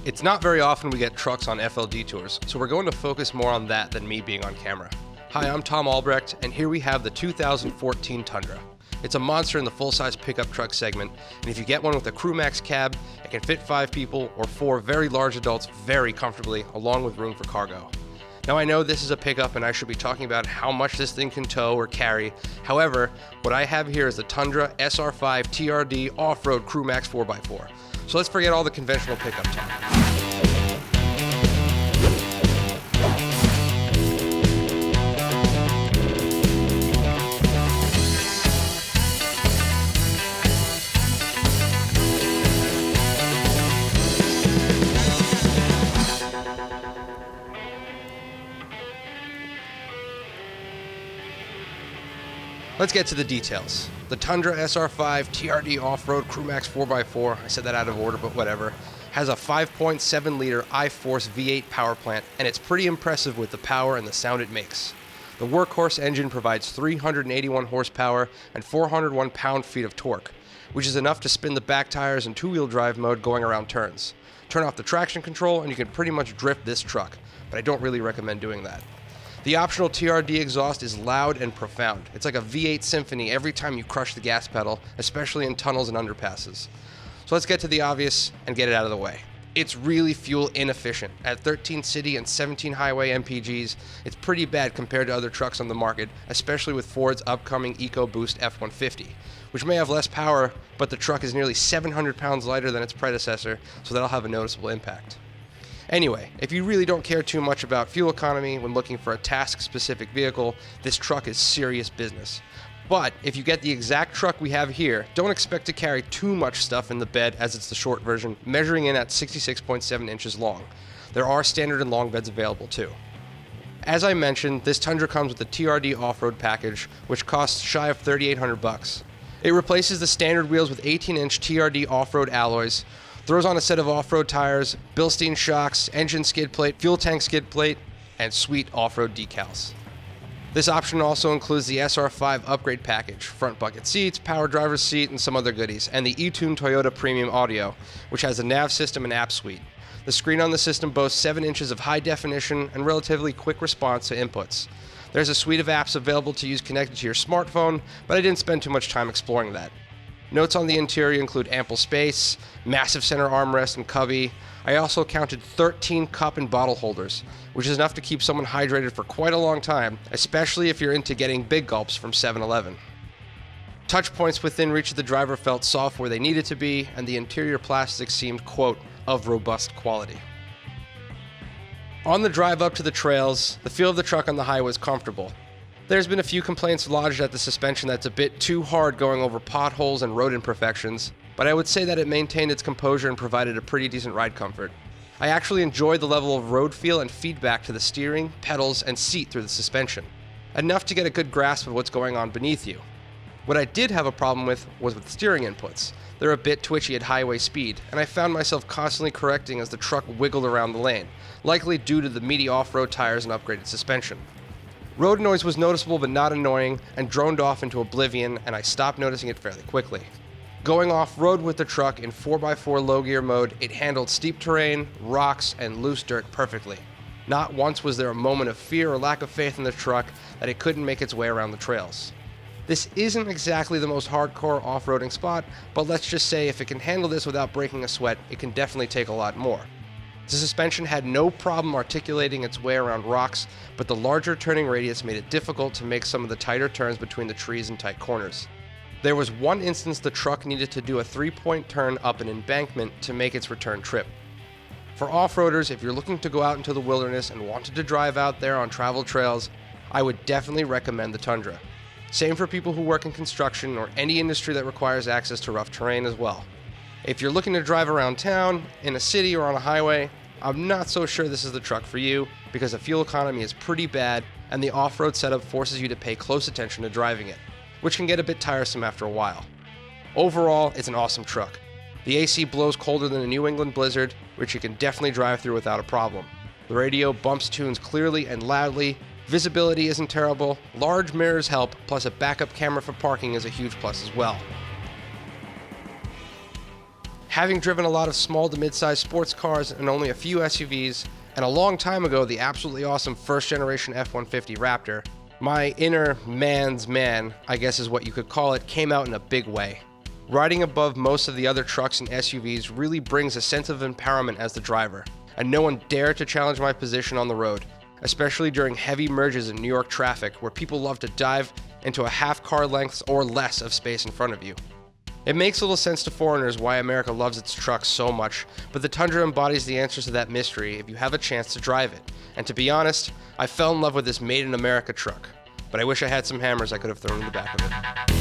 It's not very often we get trucks on FLD tours, so we're going to focus more on that than me being on camera. Hi, I'm Tom Albrecht, and here we have the 2014 Tundra. It's a monster in the full-size pickup truck segment, and if you get one with a CrewMax cab, it can fit 5 people or 4 very large adults very comfortably, along with room for cargo. Now I know this is a pickup and I should be talking about how much this thing can tow or carry. However, what I have here is the Tundra SR5 TRD Off-Road CrewMax 4x4. So let's forget all the conventional pickup talk. Let's get to the details. The Tundra SR5 TRD Off-Road CrewMax 4x4, I said that out of order, but whatever, has a 5.7-liter iForce V8 power plant, and it's pretty impressive with the power and the sound it makes. The workhorse engine provides 381 horsepower and 401 pound-feet of torque, which is enough to spin the back tires in two-wheel drive mode going around turns. Turn off the traction control and you can pretty much drift this truck, but I don't really recommend doing that. The optional TRD exhaust is loud and profound. It's like a V8 symphony every time you crush the gas pedal, especially in tunnels and underpasses. So let's get to the obvious and get it out of the way. It's really fuel inefficient. At 13 city and 17 highway MPGs, it's pretty bad compared to other trucks on the market, especially with Ford's upcoming EcoBoost F-150, which may have less power, but the truck is nearly 700 pounds lighter than its predecessor, so that'll have a noticeable impact. Anyway, if you really don't care too much about fuel economy when looking for a task-specific vehicle, this truck is serious business. But if you get the exact truck we have here, don't expect to carry too much stuff in the bed, as it's the short version, measuring in at 66.7 inches long. There are standard and long beds available too. As I mentioned, this Tundra comes with the TRD off-road package, which costs shy of $3,800. It replaces the standard wheels with 18-inch TRD off-road alloys, throws on a set of off-road tires, Bilstein shocks, engine skid plate, fuel tank skid plate, and sweet off-road decals. This option also includes the SR5 upgrade package, front bucket seats, power driver's seat, and some other goodies, and the eTune Toyota Premium Audio, which has a nav system and app suite. The screen on the system boasts 7 inches of high definition and relatively quick response to inputs. There's a suite of apps available to use connected to your smartphone, but I didn't spend too much time exploring that. Notes on the interior include ample space, massive center armrest and cubby. I also counted 13 cup and bottle holders, which is enough to keep someone hydrated for quite a long time, especially if you're into getting big gulps from 7-Eleven. Touch points within reach of the driver felt soft where they needed to be, and the interior plastic seemed, quote, of robust quality. On the drive up to the trails, the feel of the truck on the highway was comfortable. There's been a few complaints lodged at the suspension that's a bit too hard going over potholes and road imperfections, but I would say that it maintained its composure and provided a pretty decent ride comfort. I actually enjoyed the level of road feel and feedback to the steering, pedals, and seat through the suspension, enough to get a good grasp of what's going on beneath you. What I did have a problem with was with steering inputs. They're a bit twitchy at highway speed, and I found myself constantly correcting as the truck wiggled around the lane, likely due to the meaty off-road tires and upgraded suspension. Road noise was noticeable but not annoying and droned off into oblivion, and I stopped noticing it fairly quickly. Going off-road with the truck in 4x4 low gear mode, it handled steep terrain, rocks, and loose dirt perfectly. Not once was there a moment of fear or lack of faith in the truck that it couldn't make its way around the trails. This isn't exactly the most hardcore off-roading spot, but let's just say if it can handle this without breaking a sweat, it can definitely take a lot more. The suspension had no problem articulating its way around rocks, but the larger turning radius made it difficult to make some of the tighter turns between the trees and tight corners. There was one instance the truck needed to do a 3-point turn up an embankment to make its return trip. For off-roaders, if you're looking to go out into the wilderness and wanted to drive out there on travel trails, I would definitely recommend the Tundra. Same for people who work in construction or any industry that requires access to rough terrain as well. If you're looking to drive around town, in a city, or on a highway, I'm not so sure this is the truck for you because the fuel economy is pretty bad and the off-road setup forces you to pay close attention to driving it, which can get a bit tiresome after a while. Overall, it's an awesome truck. The AC blows colder than a New England blizzard, which you can definitely drive through without a problem. The radio bumps tunes clearly and loudly, visibility isn't terrible, large mirrors help, plus a backup camera for parking is a huge plus as well. Having driven a lot of small to mid-sized sports cars and only a few SUVs, and a long time ago the absolutely awesome first-generation F-150 Raptor, my inner man's man, I guess is what you could call it, came out in a big way. Riding above most of the other trucks and SUVs really brings a sense of empowerment as the driver, and no one dared to challenge my position on the road, especially during heavy merges in New York traffic where people love to dive into a half car length or less of space in front of you. It makes little sense to foreigners why America loves its trucks so much, but the Tundra embodies the answers to that mystery if you have a chance to drive it. And to be honest, I fell in love with this made in America truck, but I wish I had some hammers I could have thrown in the back of it.